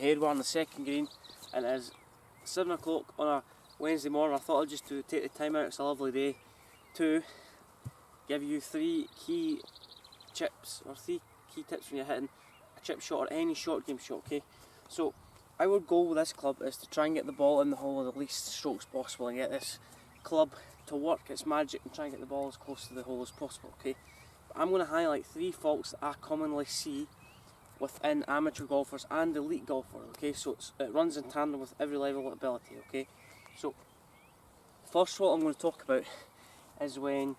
Here we're on the second green, and it is 7 o'clock on a Wednesday morning. I thought I'd just take the time out, it's a lovely day, to give you 3 key chips, or 3 key tips when you're hitting a chip shot or any short game shot, okay? So, our goal with this club is to try and get the ball in the hole with the least strokes possible and get this club to work its magic and try and get the ball as close to the hole as possible, okay? But I'm going to highlight 3 faults that I commonly see within amateur golfers and elite golfers, okay? So it runs in tandem with every level of ability, okay? So, first fault I'm going to talk about is when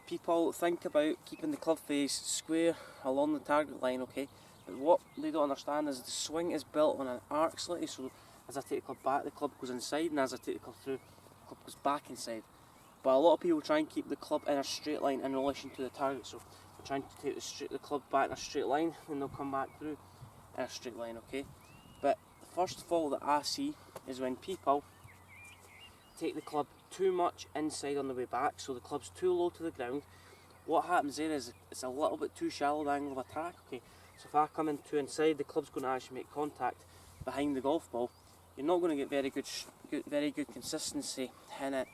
people think about keeping the club face square along the target line, okay? But what they don't understand is the swing is built on an arc slightly, so as I take the club back, the club goes inside, and as I take the club through, the club goes back inside. But a lot of people try and keep the club in a straight line in relation to the target, so they're trying to take the club back in a straight line, and they'll come back through in a straight line, okay? But the first fault that I see is when people take the club too much inside on the way back, so the club's too low to the ground. What happens there is it's a little bit too shallow the angle of attack, okay? So if I come in too inside, the club's going to actually make contact behind the golf ball. You're not going to get very good consistency hitting it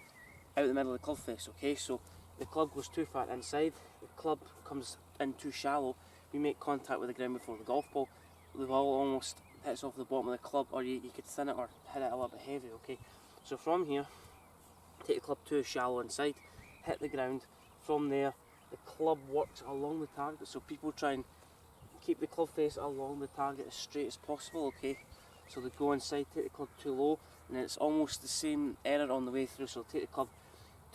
out the middle of the club face, okay? So the club goes too far inside, the club comes in too shallow, we make contact with the ground before the golf ball, the ball almost hits off the bottom of the club, or you could thin it or hit it a little bit heavy, okay? So from here, take the club too shallow inside, hit the ground. From there, the club works along the target, so people try and keep the club face along the target as straight as possible, okay? So they go inside, take the club too low, and then it's almost the same error on the way through, so take the club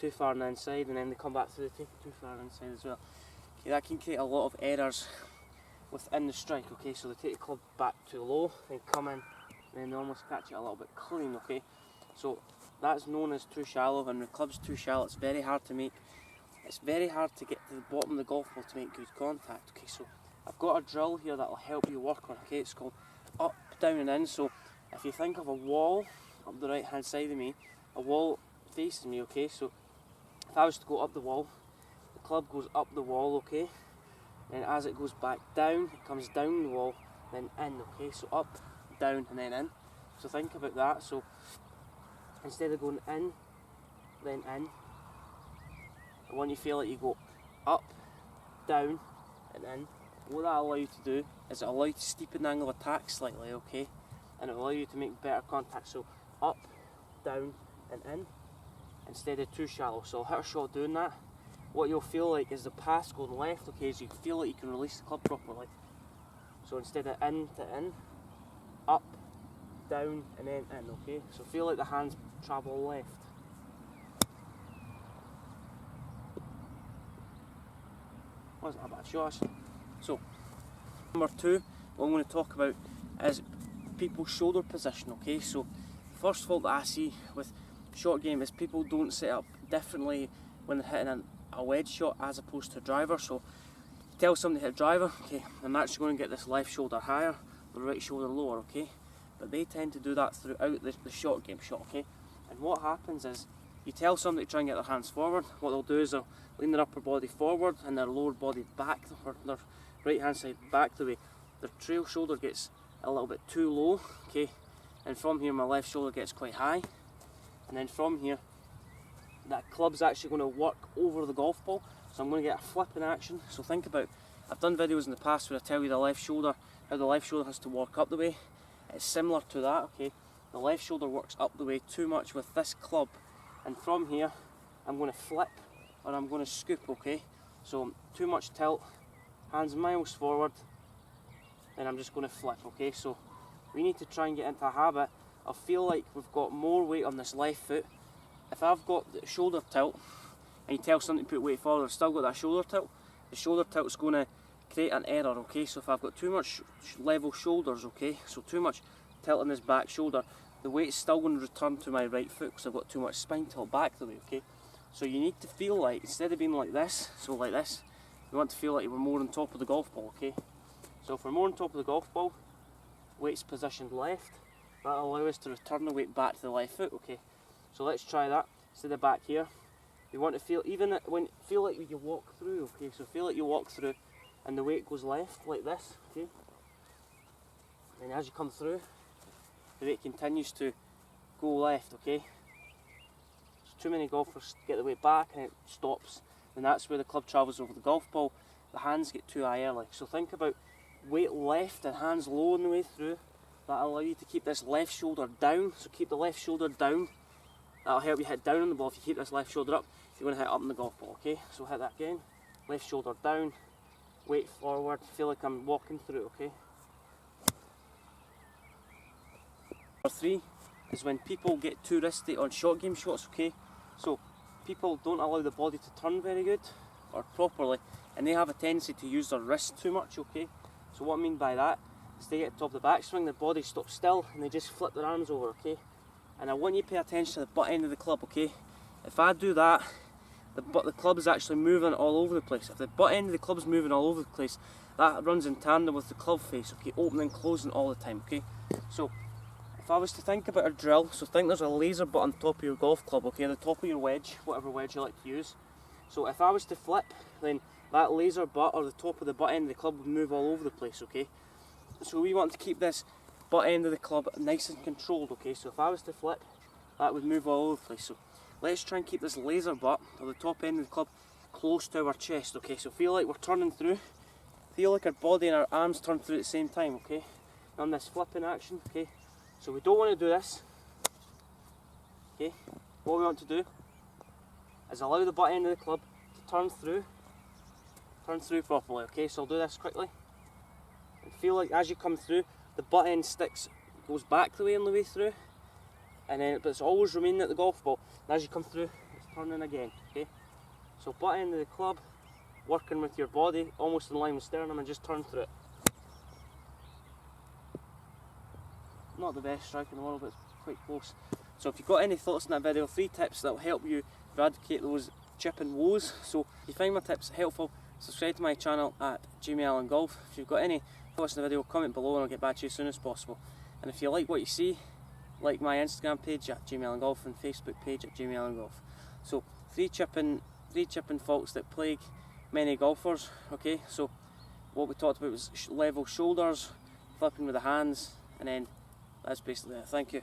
too far on the inside, and then they come back through, take it too far on the inside as well. Okay, that can create a lot of errors within the strike, okay? So they take the club back too low, then come in, and then they almost catch it a little bit clean, okay? So that's known as too shallow. When the club's too shallow, it's very hard to get to the bottom of the golf ball to make good contact, okay? So I've got a drill here that will help you work on, okay? It's called up, down and in. So if you think of a wall up the right hand side of me, a wall facing me, okay? So if I was to go up the wall, the club goes up the wall, okay? And as it goes back down, it comes down the wall, then in, okay? So up, down and then in. So think about that. So instead of going in, then in, I want you to feel like you go up, down and in. What that allows you to do is it allows you to steepen the angle of attack slightly, okay? And it will allow you to make better contact. So up, down and in instead of too shallow. So I'll hit a shot doing that. What you'll feel like is the pass going left, okay, so you feel like you can release the club properly. So instead of in to in, up, down and then in, okay? So feel like the hands travel left. Wasn't a bad shot. So, number 2, what I'm going to talk about is people's shoulder position, okay? So, first fault that I see with short game is people don't set up differently when they're hitting a wedge shot as opposed to a driver. So, you tell somebody to hit a driver, okay, I'm actually going to get this left shoulder higher, the right shoulder lower, okay? But they tend to do that throughout the short game shot, okay? And what happens is, you tell somebody to try and get their hands forward, what they'll do is they'll lean their upper body forward and their lower body back, or their right hand side back the way. Their trail shoulder gets a little bit too low, okay? And from here my left shoulder gets quite high. And then from here, that club's actually going to work over the golf ball, so I'm going to get a flip in action. So think about, I've done videos in the past where I tell you the left shoulder, how the left shoulder has to work up the way. It's similar to that, okay? The left shoulder works up the way too much with this club, and from here I'm going to flip or I'm going to scoop, okay? So too much tilt, hands miles forward, then I'm just going to flip, okay? So we need to try and get into a habit of feel like we've got more weight on this left foot. If I've got the shoulder tilt and you tell something to put weight forward, I've still got that shoulder tilt, the shoulder tilt's going to create an error, okay? So if I've got too much level shoulders, okay, so too much tilt in this back shoulder, the weight's still going to return to my right foot because I've got too much spine tilt back the way, okay? So you need to feel like, instead of being like this, so like this, you want to feel like you were more on top of the golf ball, okay? So if we're more on top of the golf ball, weight's positioned left, that'll allow us to return the weight back to the left foot, okay? So let's try that. Instead of back here, you want to feel, even when, feel like you walk through, okay? So feel like you walk through and the weight goes left, like this, okay? And as you come through, the weight continues to go left, okay? So too many golfers get the weight back and it stops, and that's where the club travels over the golf ball. The hands get too high early. So think about weight left and hands low on the way through. That'll allow you to keep this left shoulder down, so keep the left shoulder down. That'll help you hit down on the ball. If you keep this left shoulder up, you're going to hit up on the golf ball, okay? So hit that again, left shoulder down, weight forward, feel like I'm walking through, okay? Number 3 is when people get too risky on short game shots, okay? So people don't allow the body to turn very good or properly, and they have a tendency to use their wrist too much, okay? So what I mean by that is they get to the top of the backswing, the body stops still, and they just flip their arms over, okay? And I want you to pay attention to the butt end of the club, okay? If I do that, the club is actually moving all over the place. If the butt end of the club is moving all over the place, that runs in tandem with the club face, okay? Opening and closing all the time, okay? So if I was to think about a drill, so think there's a laser butt on top of your golf club, okay? The top of your wedge, whatever wedge you like to use. So if I was to flip, then that laser butt or the top of the butt end of the club would move all over the place, okay? So we want to keep this butt end of the club nice and controlled, okay? So if I was to flip, that would move all over the place. So let's try and keep this laser butt or the top end of the club close to our chest, okay? So feel like we're turning through, feel like our body and our arms turn through at the same time, okay? On this flipping action, okay? So we don't want to do this, okay? What we want to do is allow the butt end of the club to turn through properly, okay? So I'll do this quickly. And feel like as you come through, the butt end goes back the way on the way through, and then but it's always remaining at the golf ball. And as you come through, it's turning again, okay? So butt end of the club, working with your body, almost in line with sternum, and just turn through it. Not the best strike in the world, but it's quite close. So if you've got any thoughts on that video, 3 tips that will help you eradicate those chipping woes. So if you find my tips helpful, subscribe to my channel at Jamie Allen Golf. If you've got any thoughts on the video, comment below and I'll get back to you as soon as possible. And if you like what you see, like my Instagram page at Jamie Allen Golf and Facebook page at Jamie Allen Golf. So 3 chipping faults that plague many golfers, okay? So what we talked about was level shoulders, flipping with the hands, and then that's basically it. Thank you.